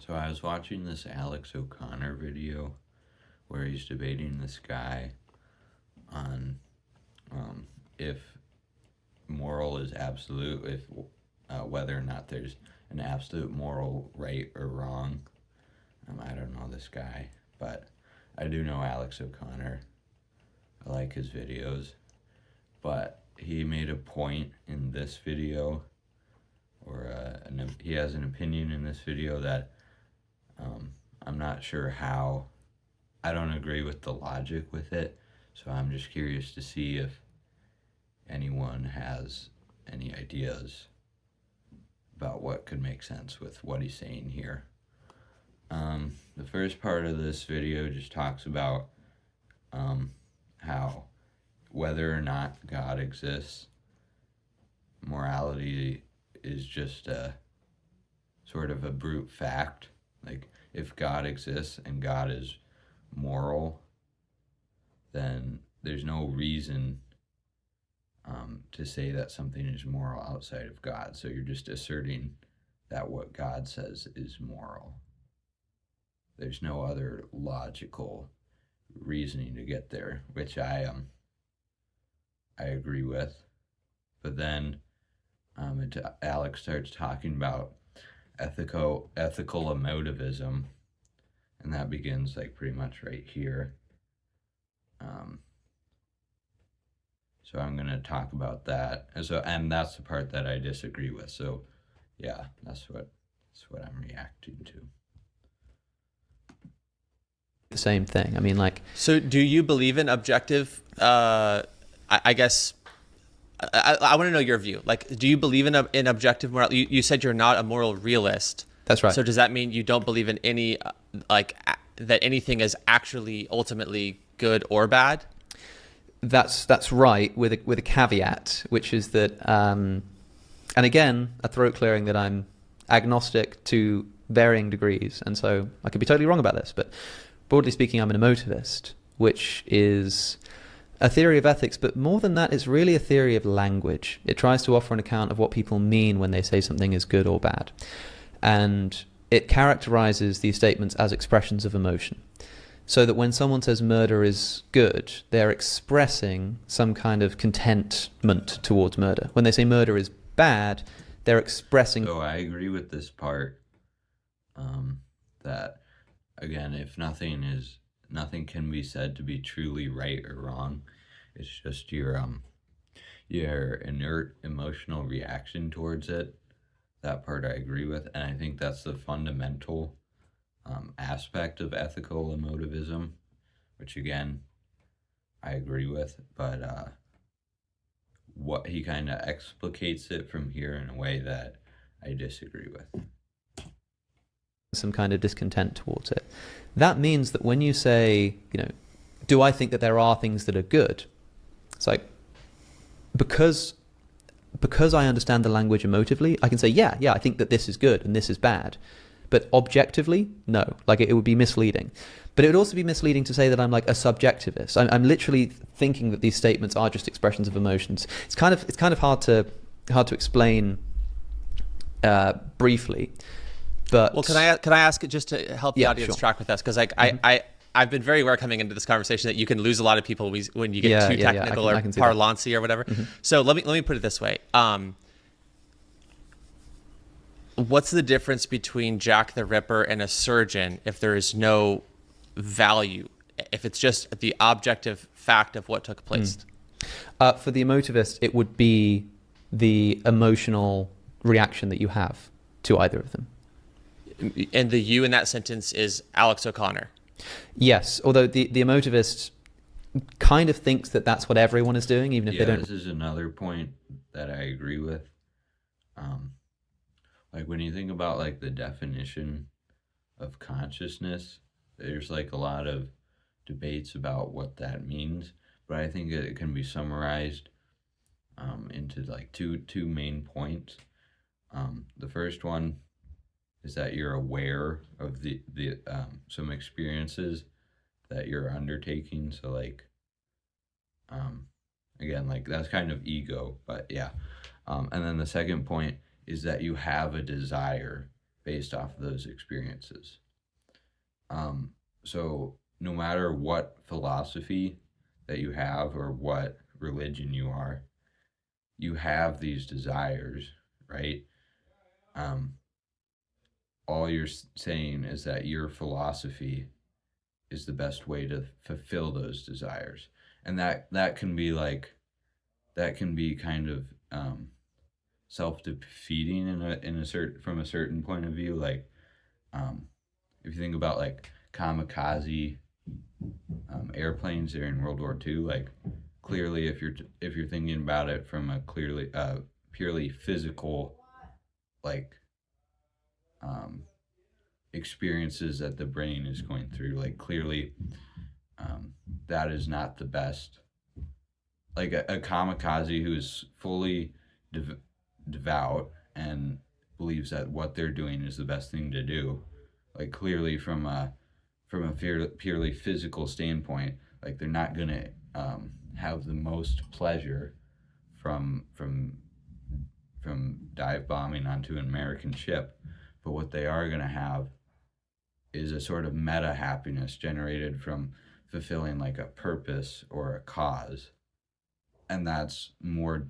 So I was watching this Alex O'Connor video where he's debating this guy on if moral is absolute, if whether or not there's an absolute moral right or wrong. I don't know this guy, but I do know Alex O'Connor. I like his videos, but he made a point in this video, or he has an opinion in this video that I'm not sure how. I don't agree with the logic with it, so I'm just curious to see if anyone has any ideas about what could make sense with what he's saying here. The first part of this video just talks about how whether or not God exists, morality is just a sort of a brute fact. Like, if God exists and God is moral, then there's no reason to say that something is moral outside of God. So you're just asserting that what God says is moral. There's no other logical reasoning to get there, which I agree with. But then Alex starts talking about ethical emotivism, and that begins like pretty much right here. So I'm going to talk about that. And that's the part that I disagree with. So yeah, that's what I'm reacting to. The same thing. I mean, like, So do you believe in objective, I guess, I want to know your view. Like, do you believe in objective moral? You said you're not a moral realist. that's right. So does that mean you don't believe in any, that anything is actually ultimately good or bad? That's right, with a caveat, which is that, and again, a throat clearing that I'm agnostic to varying degrees, and so I could be totally wrong about this, but broadly speaking, I'm an emotivist, which is a theory of ethics, but more than that, it's really a theory of language. It tries to offer an account of what people mean when they say something is good or bad, and it characterizes these statements as expressions of emotion. So that when someone says murder is good, they're expressing some kind of contentment towards murder. When they say murder is bad, they're expressing... So I agree with this part, that, again, if nothing can be said to be truly right or wrong. It's just your inert emotional reaction towards it. That part I agree with, and I think that's the fundamental aspect of ethical emotivism, which again I agree with, but what he kind of explicates it from here in a way that I disagree with. some kind of discontent towards it. That means that when you say, do I think that there are things that are good? It's like, because I understand the language emotively, I can say, yeah, I think that this is good and this is bad. But objectively, no. Like, it would be misleading. But it would also be misleading to say that I'm like a subjectivist. I'm literally thinking that these statements are just expressions of emotions. It's kind of hard to explain briefly. But Well, can I ask it just to help the audience track with us? Because I've been very aware coming into this conversation that you can lose a lot of people when you get too technical or parlancy or whatever. Mm-hmm. So let me put it this way. What's the difference between Jack the Ripper and a surgeon if there is no value, if it's just the objective fact of what took place? For the emotivist, it would be the emotional reaction that you have to either of them. And the you in that sentence is Alex O'Connor. Yes, although the emotivist kind of thinks that that's what everyone is doing, even if they don't. This is another point that I agree with. Like, when you think about like the definition of consciousness, there's like a lot of debates about what that means, but I think it can be summarized into like two main points. The first one is that you're aware of the some experiences that you're undertaking. So like, again, like that's kind of ego, but yeah. And then the second point is that you have a desire based off of those experiences. So no matter what philosophy that you have or what religion you are, you have these desires, right? All you're saying is that your philosophy is the best way to fulfill those desires. And that can be kind of self-defeating from a certain point of view. Like, if you think about like kamikaze airplanes during World War II, like clearly if you're thinking about it from a purely physical like experiences that the brain is going through, like clearly that is not the best. Like a kamikaze who is fully devout and believes that what they're doing is the best thing to do, like clearly from a purely physical standpoint, like they're not gonna have the most pleasure from dive bombing onto an American ship, but what they are gonna have is a sort of meta happiness generated from fulfilling like a purpose or a cause, and has more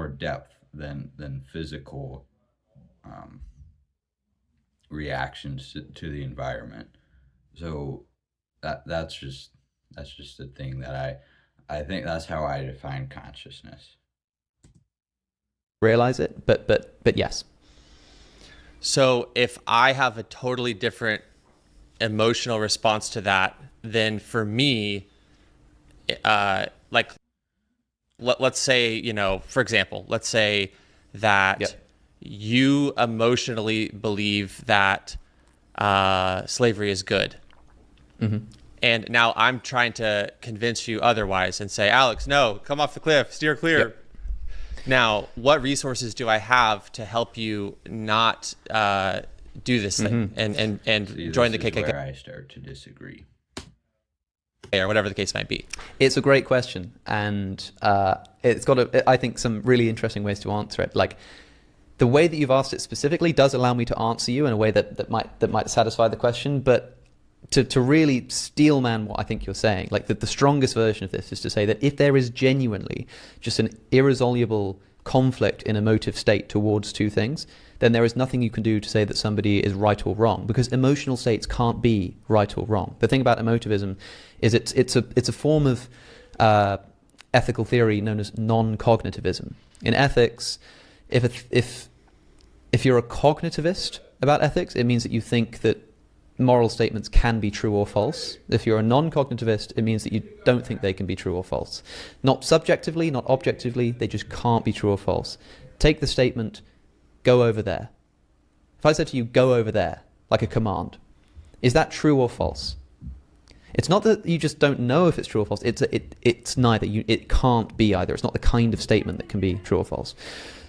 depth than physical reactions to the environment. So that's just the thing that I think that's how I define consciousness. Realize it, but yes. So if I have a totally different emotional response to that, then for me, like let's say, for example, let's say that you emotionally believe that slavery is good. Mm-hmm. And now I'm trying to convince you otherwise and say, Alex, no, come off the cliff, steer clear. Yep. Now, what resources do I have to help you not do this thing and See, join the this is KKK? where I start to disagree. Or whatever the case might be. It's a great question, and it's got, I think, some really interesting ways to answer it. Like, the way that you've asked it specifically does allow me to answer you in a way that might satisfy the question, but to really steelman what I think you're saying, like the strongest version of this is to say that if there is genuinely just an irresolvable conflict in emotive state towards two things, then there is nothing you can do to say that somebody is right or wrong, because emotional states can't be right or wrong. The thing about emotivism is it's a form of ethical theory known as non-cognitivism. In ethics, if you're a cognitivist about ethics, it means that you think that moral statements can be true or false. If you're a non-cognitivist, it means that you don't think they can be true or false. Not subjectively, not objectively, they just can't be true or false. Take the statement, go over there. If I said to you, go over there, like a command, is that true or false? It's not that you just don't know if it's true or false. It's neither. It can't be either. It's not the kind of statement that can be true or false.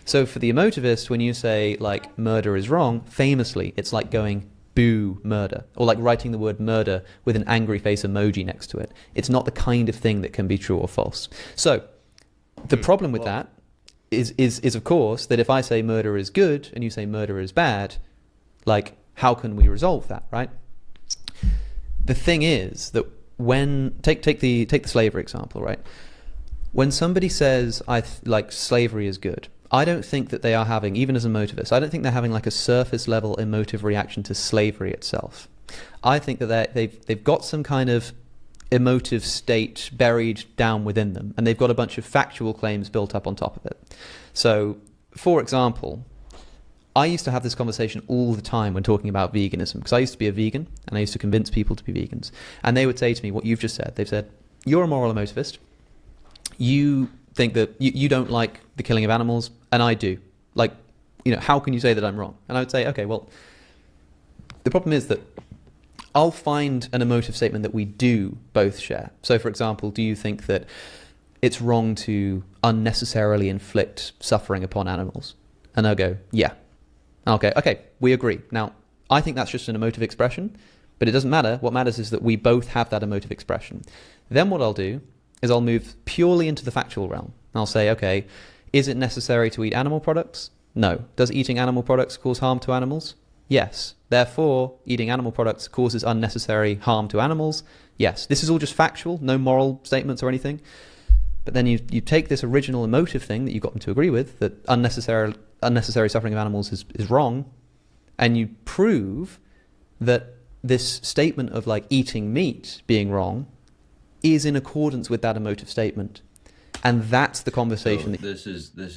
So for the emotivist, when you say, like, murder is wrong, famously, it's like going, boo, murder, or like writing the word murder with an angry face emoji next to it. It's not the kind of thing that can be true or false. So the problem with that is of course that if I say murder is good and you say murder is bad, like, how can we resolve that, right? The thing is that when take the slavery example, right? When somebody says like slavery is good, I don't think that they are having, even as a motivist, I don't think they're having like a surface level emotive reaction to slavery itself. I think that they've got some kind of emotive state buried down within them, and they've got a bunch of factual claims built up on top of it. So, for example, I used to have this conversation all the time when talking about veganism, because I used to be a vegan, and I used to convince people to be vegans. And they would say to me what you've just said. They've said, you're a moral emotivist. You think that you don't like the killing of animals, and I do. Like, how can you say that I'm wrong? And I would say, okay, well, the problem is that I'll find an emotive statement that we do both share. So, for example, do you think that it's wrong to unnecessarily inflict suffering upon animals? And I'll go, yeah. Okay, we agree. Now, I think that's just an emotive expression, but it doesn't matter. What matters is that we both have that emotive expression. Then what I'll do is I'll move purely into the factual realm. I'll say, okay, is it necessary to eat animal products? No. Does eating animal products cause harm to animals? Yes. Therefore, eating animal products causes unnecessary harm to animals. Yes. This is all just factual, no moral statements or anything. But then you take this original emotive thing that you got them to agree with, that unnecessary suffering of animals is wrong, and you prove that this statement of like eating meat being wrong is in accordance with that emotive statement. And that's the conversation. So this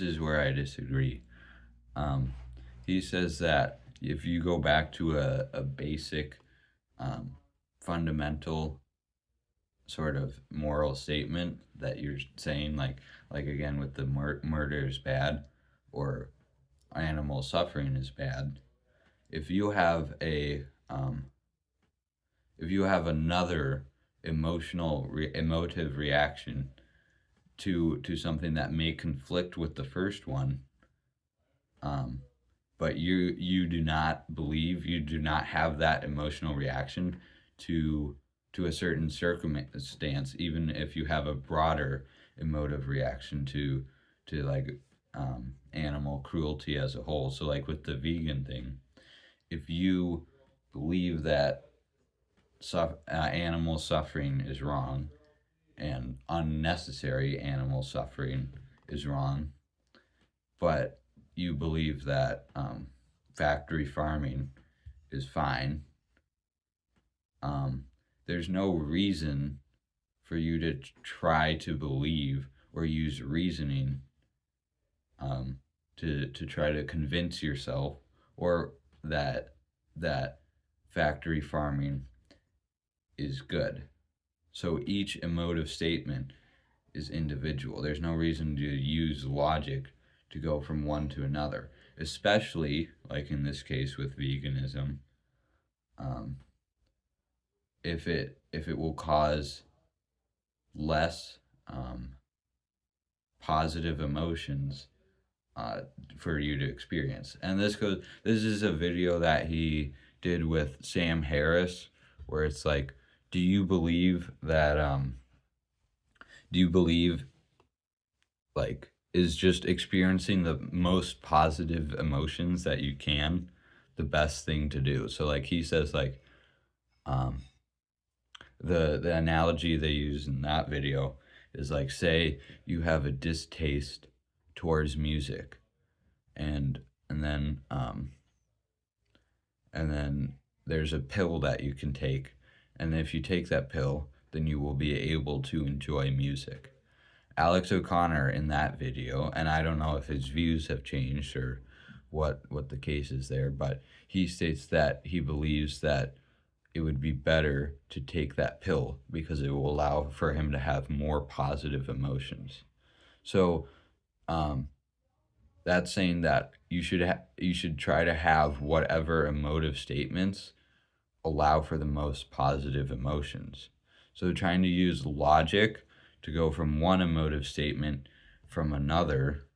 is where I disagree. He says that if you go back to a basic, fundamental sort of moral statement that you're saying, like again with the murder is bad, or animal suffering is bad. If you have another emotive reaction to something that may conflict with the first one, but you do not believe, you do not have that emotional reaction to a certain circumstance, even if you have a broader emotive reaction to like animal cruelty as a whole. So like with the vegan thing, if you believe that animal suffering is wrong and unnecessary animal suffering is wrong, but you believe that factory farming is fine, there's no reason for you to try to believe or use reasoning to try to convince yourself or that factory farming is good. So each emotive statement is individual. There's no reason to use logic to go from one to another, especially like in this case with veganism. If it will cause less positive emotions for you to experience. And this is a video that he did with Sam Harris, where it's like, do you believe like, is just experiencing the most positive emotions that you can the best thing to do? So like he says, like, the analogy they use in that video is like, say you have a distaste towards music, and then there's a pill that you can take, and if you take that pill, then you will be able to enjoy music. Alex O'Connor in that video, and I don't know if his views have changed or what the case is there, but he states that he believes that it would be better to take that pill because it will allow for him to have more positive emotions. So that's saying that you should try to have whatever emotive statements allow for the most positive emotions. So trying to use logic to go from one emotive statement from another,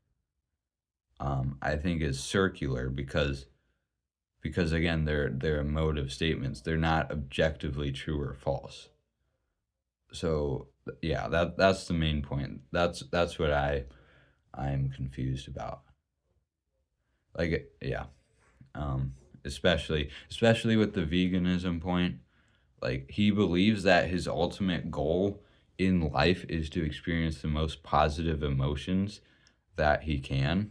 I think is circular because again, they're emotive statements. They're not objectively true or false. So yeah, that's the main point. That's what I'm confused about. Like, yeah, especially with the veganism point. Like, he believes that his ultimate goal in life is to experience the most positive emotions that he can.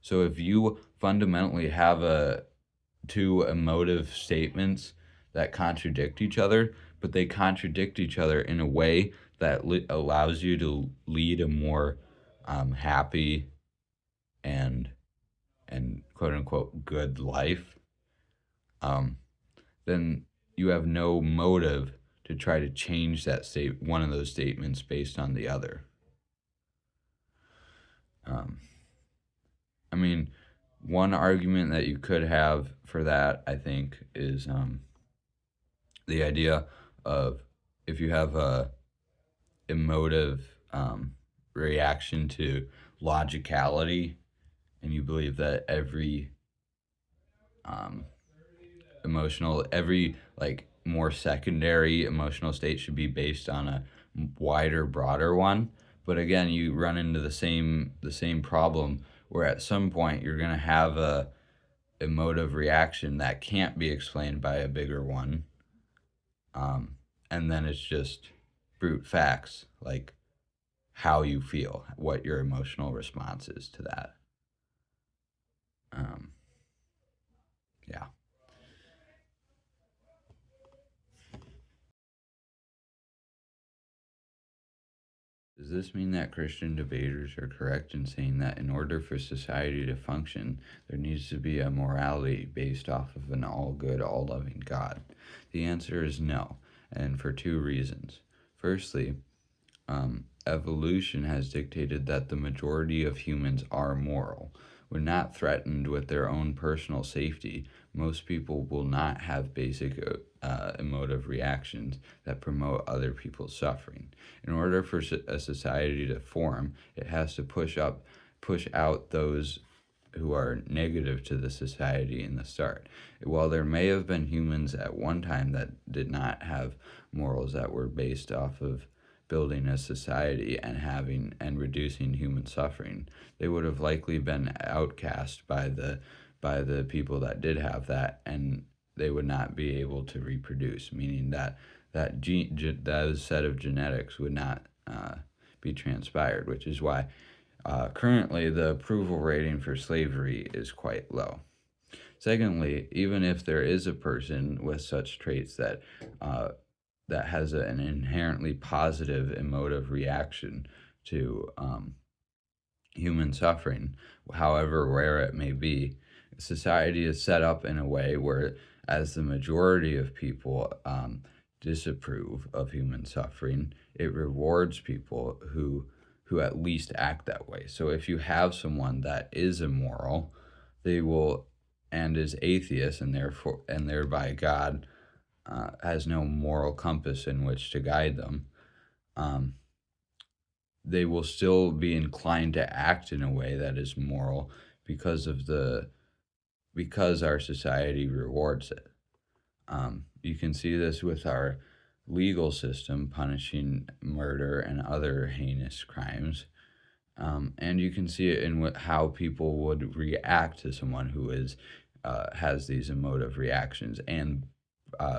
So if you fundamentally have two emotive statements that contradict each other, but they contradict each other in a way that allows you to lead a more happy and quote unquote good life, then you have no motive to try to change that one of those statements based on the other. I mean, one argument that you could have for that, I think, is the idea of if you have a emotive reaction to logicality, and you believe that every like more secondary emotional state should be based on a wider, broader one. But again, you run into the same problem where at some point you're gonna have emotive reaction that can't be explained by a bigger one. And then it's just brute facts, like how you feel, what your emotional response is to that. Yeah. Does this mean that Christian debaters are correct in saying that in order for society to function, there needs to be a morality based off of an all good, all loving God? The answer is no, and for two reasons. Firstly, evolution has dictated that the majority of humans are moral. When not threatened with their own personal safety, most people will not have basic emotive reactions that promote other people's suffering. In order for a society to form, it has to push out those who are negative to the society in the start. While there may have been humans at one time that did not have morals that were based off of building a society and reducing human suffering, they would have likely been outcast by the people that did have that, and they would not be able to reproduce, meaning that that set of genetics would not be transpired, which is why currently the approval rating for slavery is quite low. Secondly, even if there is a person with such traits that has an inherently positive emotive reaction to human suffering, however rare it may be, society is set up in a way where, as the majority of people disapprove of human suffering, it rewards people who at least act that way. So if you have someone that is immoral, they will, and is atheist, and thereby God has no moral compass in which to guide them, they will still be inclined to act in a way that is moral because our society rewards it. You can see this with our legal system punishing murder and other heinous crimes. And you can see it in how people would react to someone who has these emotive reactions and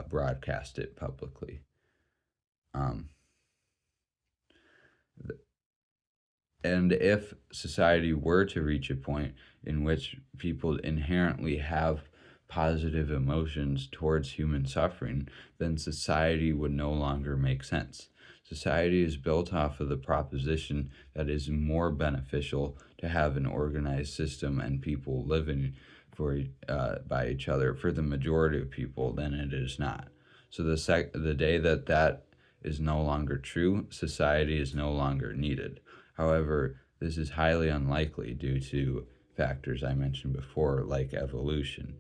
broadcast it publicly. And if society were to reach a point in which people inherently have positive emotions towards human suffering, then society would no longer make sense. Society is built off of the proposition that it is more beneficial to have an organized system and people living by each other for the majority of people than it is not. So the day that is no longer true, society is no longer needed. However, this is highly unlikely due to factors I mentioned before, like evolution.